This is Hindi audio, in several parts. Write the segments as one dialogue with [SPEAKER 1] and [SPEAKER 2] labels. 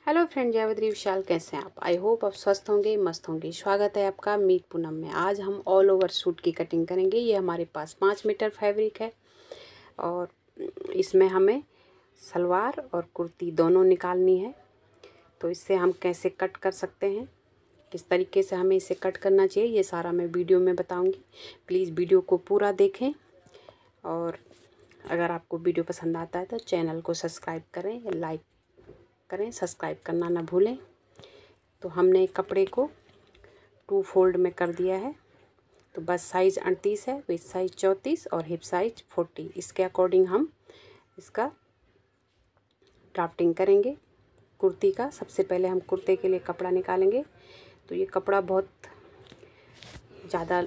[SPEAKER 1] हेलो फ्रेंड, जयवद्री विशाल, कैसे हैं आप? आई होप आप स्वस्थ होंगे, मस्त होंगे। स्वागत है आपका मीट पूनम में। आज हम ऑल ओवर सूट की कटिंग करेंगे। ये हमारे पास 5 मीटर फैब्रिक है और इसमें हमें सलवार और कुर्ती दोनों निकालनी है। तो इससे हम कैसे कट कर सकते हैं, किस तरीके से हमें इसे कट करना चाहिए, ये सारा मैं वीडियो में बताऊँगी। प्लीज़ वीडियो को पूरा देखें और अगर आपको वीडियो पसंद आता है तो चैनल को सब्सक्राइब करें, लाइक करें, सब्सक्राइब करना ना भूलें। तो हमने कपड़े को 2 फोल्ड में कर दिया है। तो बस साइज़ 38 है, वेस्ट साइज़ 34 और हिप साइज़ 40। इसके अकॉर्डिंग हम इसका ड्राफ्टिंग करेंगे कुर्ती का। सबसे पहले हम कुर्ते के लिए कपड़ा निकालेंगे। तो ये कपड़ा बहुत ज़्यादा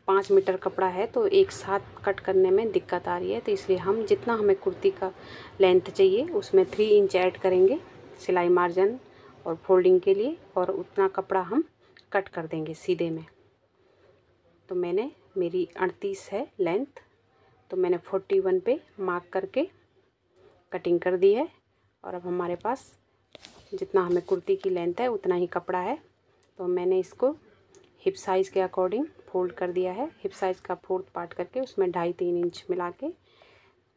[SPEAKER 1] 5 मीटर कपड़ा है, तो एक साथ कट करने में दिक्कत आ रही है। तो इसलिए हम जितना हमें कुर्ती का लेंथ चाहिए उसमें 3 इंच ऐड करेंगे सिलाई मार्जिन और फोल्डिंग के लिए, और उतना कपड़ा हम कट कर देंगे सीधे में। तो मेरी 38 है लेंथ, तो मैंने 41 पे मार्क करके कटिंग कर दी है। और अब हमारे पास जितना हमें कुर्ती की लेंथ है उतना ही कपड़ा है। तो मैंने इसको हिप साइज़ के अकॉर्डिंग फोल्ड कर दिया है। हिप साइज़ का 4th पार्ट करके उसमें 2.5-3 इंच मिला के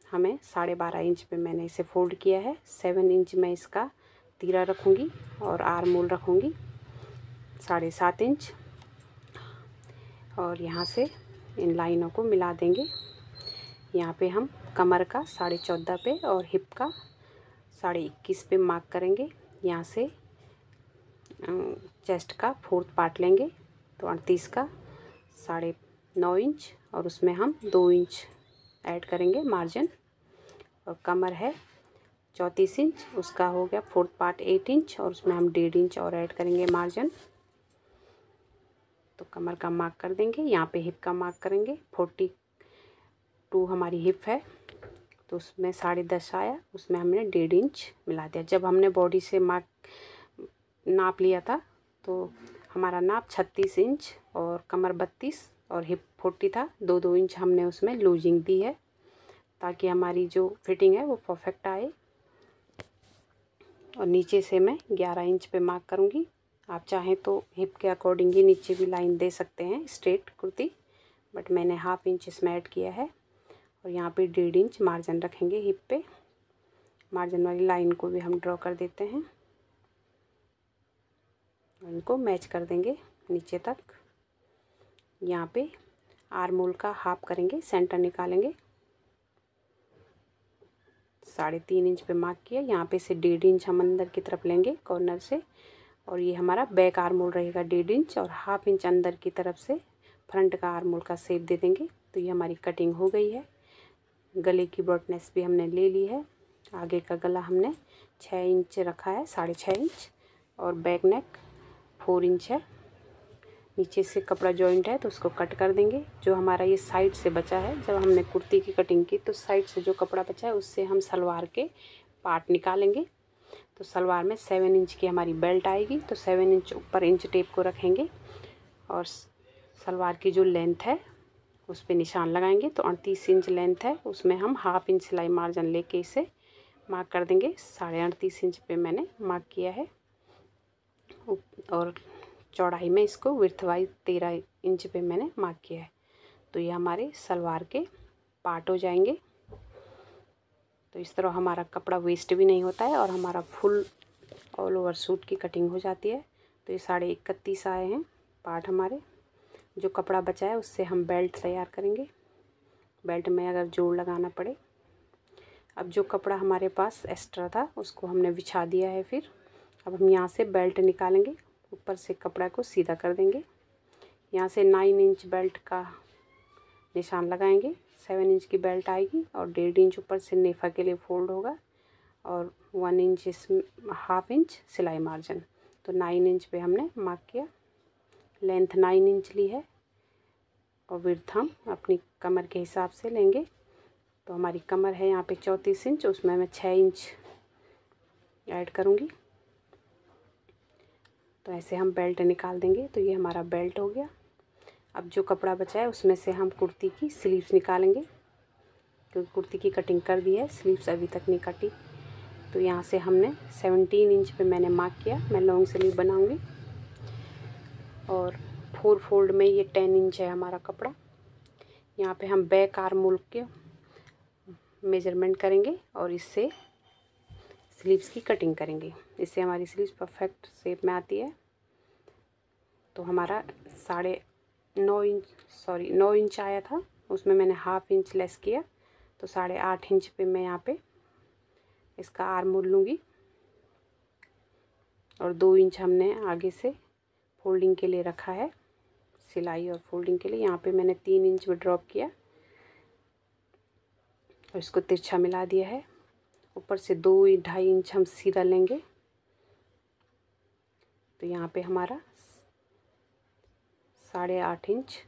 [SPEAKER 1] हमें 12.5 इंच पे मैंने इसे फोल्ड किया है। 7 इंच में इसका तीरा रखूँगी और आर्म होल रखूँगी 7.5 इंच, और यहाँ से इन लाइनों को मिला देंगे। यहाँ पे हम कमर का 14.5 पे और हिप का 21.5 पे मार्क करेंगे। यहाँ से चेस्ट का 4th पार्ट लेंगे, तो 38 का 9.5 इंच और उसमें हम 2 इंच ऐड करेंगे मार्जिन। और कमर है 34 इंच, उसका हो गया 4th पार्ट 8 इंच और उसमें हम 1.5 इंच और ऐड करेंगे मार्जिन। तो कमर का मार्क कर देंगे। यहाँ पे हिप का मार्क करेंगे। 42 हमारी हिप है, तो उसमें 10.5 आया, उसमें हमने 1.5 इंच मिला दिया। जब हमने बॉडी से नाप लिया था तो हमारा नाप 36 इंच और कमर 32 और हिप 40 था। 2-2 इंच हमने उसमें लूजिंग दी है ताकि हमारी जो फिटिंग है वो परफेक्ट आए। और नीचे से मैं 11 इंच पे मार्क करूँगी। आप चाहें तो हिप के अकॉर्डिंग ही नीचे भी लाइन दे सकते हैं स्ट्रेट कुर्ती, बट मैंने 1/2 इंच इसमें ऐड किया है। और यहाँ पे 1.5 इंच मार्जिन रखेंगे हिप पे। मार्जिन वाली लाइन को भी हम ड्रॉ कर देते हैं, इनको मैच कर देंगे नीचे तक। यहाँ पे आर्म होल का हाफ करेंगे, सेंटर निकालेंगे। 3.5 इंच पे मार्क किया। यहाँ पे से 1.5 इंच हम अंदर की तरफ लेंगे कॉर्नर से, और ये हमारा बैक आर्म होल रहेगा 1.5 इंच, और 1/2 इंच अंदर की तरफ से फ्रंट का आर्म होल का शेप दे देंगे। तो ये हमारी कटिंग हो गई है। गले की ब्रॉडनेस भी हमने ले ली है। आगे का गला हमने 6 इंच रखा है, 6.5 इंच, और बैक नेक 4 इंच है। नीचे से कपड़ा जॉइंट है तो उसको कट कर देंगे। जो हमारा ये साइड से बचा है, जब हमने कुर्ती की कटिंग की तो साइड से जो कपड़ा बचा है उससे हम सलवार के पार्ट निकालेंगे। तो सलवार में 7 इंच की हमारी बेल्ट आएगी, तो 7 इंच ऊपर इंच टेप को रखेंगे और सलवार की जो लेंथ है उस पर निशान लगाएंगे। तो 38 इंच लेंथ है, उसमें हम 1/2 इंच सिलाई मार्जिन लेके इसे मार्क कर देंगे। 38.5 इंच पे मैंने मार्क किया है, और चौड़ाई में इसको विड्थ वाइज 13 इंच पे मैंने मार्क किया है। तो ये हमारे सलवार के पार्ट हो जाएंगे। तो इस तरह हमारा कपड़ा वेस्ट भी नहीं होता है और हमारा फुल ऑल ओवर सूट की कटिंग हो जाती है। तो ये 31.5 आए हैं पार्ट हमारे। जो कपड़ा बचा है उससे हम बेल्ट तैयार करेंगे, बेल्ट में अगर जोड़ लगाना पड़े। अब जो कपड़ा हमारे पास एक्स्ट्रा था उसको हमने बिछा दिया है। फिर अब हम यहाँ से बेल्ट निकालेंगे, ऊपर से कपड़ा को सीधा कर देंगे। यहाँ से 9 इंच बेल्ट का निशान लगाएंगे। 7 इंच की बेल्ट आएगी और 1.5 इंच ऊपर से नेफा के लिए फोल्ड होगा, और 1 इंच इसमें 1/2 इंच सिलाई मार्जिन। तो 9 इंच पे हमने मार्क किया। लेंथ 9 इंच ली है और विड्थ हम अपनी कमर के हिसाब से लेंगे। तो हमारी कमर है यहाँ पे 34 इंच, उसमें मैं 6 इंच ऐड करूँगी। तो ऐसे हम बेल्ट निकाल देंगे। तो ये हमारा बेल्ट हो गया। अब जो कपड़ा बचा है उसमें से हम कुर्ती की स्लीव्स निकालेंगे, क्योंकि कुर्ती की कटिंग कर दी है, स्लीव्स अभी तक नहीं कटी। तो यहाँ से हमने 17 इंच पे मैंने मार्क किया। मैं लॉन्ग स्लीव बनाऊंगी और 4 फोल्ड में ये 10 इंच है हमारा कपड़ा। यहाँ पे हम बैक आर्म होल के मेजरमेंट करेंगे और इससे स्लीव्स की कटिंग करेंगे। इससे हमारी स्लीव्स परफेक्ट शेप में आती है। तो हमारा 9 इंच आया था, उसमें मैंने हाफ इंच लेस किया, तो 8.5 इंच पे मैं यहाँ पे इसका आर्म होल लूँगी और 2 इंच हमने आगे से फोल्डिंग के लिए रखा है, सिलाई और फोल्डिंग के लिए। यहाँ पे मैंने 3 इंच में ड्रॉप किया और इसको तिरछा मिला दिया है। ऊपर से 2-2.5 इंच हम सीधा लेंगे। तो यहाँ पे हमारा 8.5 इंच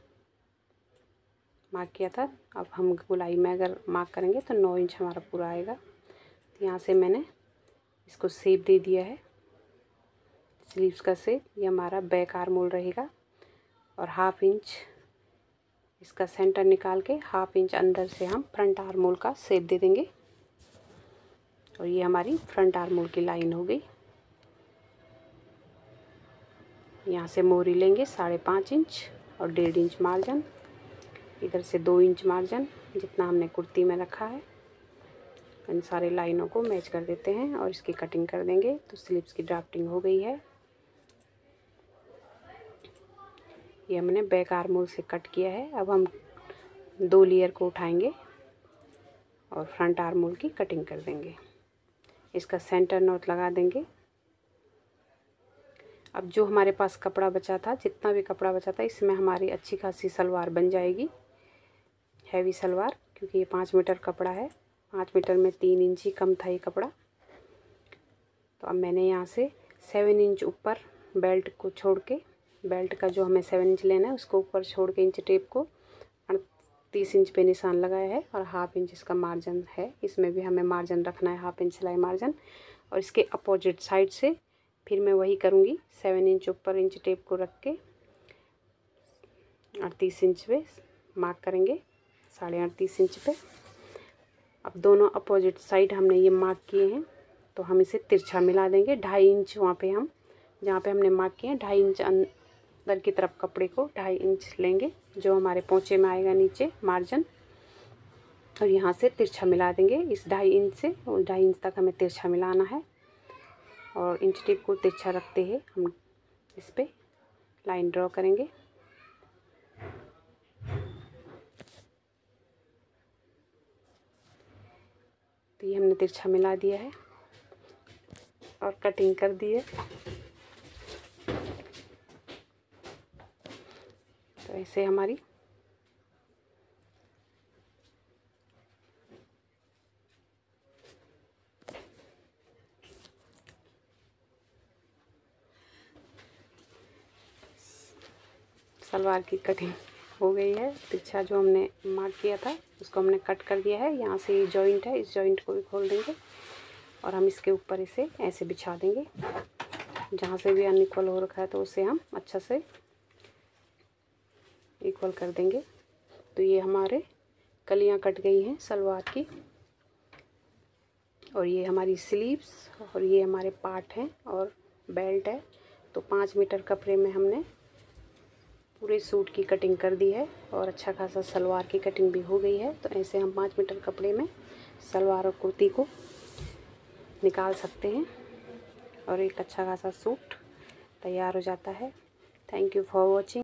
[SPEAKER 1] मार्क किया था। अब हम गोलाई में अगर मार्क करेंगे तो 9 इंच हमारा पूरा आएगा। तो यहाँ से मैंने इसको शेप दे दिया है, स्लीव्स का शेप। ये हमारा बैक आर्म होल रहेगा और हाफ इंच इसका सेंटर निकाल के हाफ इंच अंदर से हम फ्रंट आर्म होल का शेप दे देंगे। और ये हमारी फ्रंट आर्म होल की लाइन हो गई। यहाँ से मोरी लेंगे 5.5 इंच और 1.5 इंच मार्जिन, इधर से 2 इंच मार्जिन जितना हमने कुर्ती में रखा है। इन सारे लाइनों को मैच कर देते हैं और इसकी कटिंग कर देंगे। तो स्लीव्स की ड्राफ्टिंग हो गई है। ये हमने बैक आर्म होल से कट किया है। अब हम 2 लेयर को उठाएंगे और फ्रंट आर्म होल की कटिंग कर देंगे। इसका सेंटर नॉट लगा देंगे। अब जो हमारे पास कपड़ा बचा था, जितना भी कपड़ा बचा था, इसमें हमारी अच्छी खासी सलवार बन जाएगी, हैवी सलवार, क्योंकि ये 5 मीटर कपड़ा है। 5 मीटर में 3 इंच ही कम था ये कपड़ा। तो अब मैंने यहाँ से 7 इंच ऊपर बेल्ट को छोड़ के, बेल्ट का जो हमें 7 इंच लेना है उसको ऊपर छोड़ के इंच टेप को 38 इंच पे निशान लगाया है और हाफ इंच इसका मार्जिन है। इसमें भी हमें मार्जिन रखना है, हाफ इंच सिलाई मार्जिन। और इसके अपोजिट साइड से फिर मैं वही करूँगी, 7 इंच ऊपर इंच टेप को रख के 38 इंच पे मार्क करेंगे, 38.5 इंच पे। अब दोनों अपोजिट साइड हमने ये मार्क किए हैं, तो हम इसे तिरछा मिला देंगे। 2.5 इंच वहाँ पे हम जहाँ पे हमने मार्क किए हैं, 2.5 इंच अंदर की तरफ कपड़े को 2.5 इंच लेंगे, जो हमारे पोंचे में आएगा नीचे मार्जिन, और यहाँ से तिरछा मिला देंगे। इस 2.5 इंच से 2.5 इंच तक हमें तिरछा मिलाना है और इंच टेप को तिरछा रखते हैं हम इस पे लाइन ड्रॉ करेंगे। तो ये हमने तिरछा मिला दिया है और कटिंग कर दी है। तो ऐसे हमारी सलवार की कटिंग हो गई है। तिरछा जो हमने मार्क किया था उसको हमने कट कर दिया है। यहाँ से ये जॉइंट है, इस जॉइंट को भी खोल देंगे और हम इसके ऊपर इसे ऐसे बिछा देंगे। जहाँ से भी अनइक्वल हो रखा है तो उसे हम अच्छा से इक्वल कर देंगे। तो ये हमारे कलियाँ कट गई हैं सलवार की, और ये हमारी स्लीव्स और ये हमारे पार्ट हैं और बेल्ट है। तो 5 मीटर कपड़े में हमने पूरे सूट की कटिंग कर दी है और अच्छा खासा सलवार की कटिंग भी हो गई है। तो ऐसे हम 5 मीटर कपड़े में सलवार और कुर्ती को निकाल सकते हैं और एक अच्छा खासा सूट तैयार हो जाता है। Thank you for watching.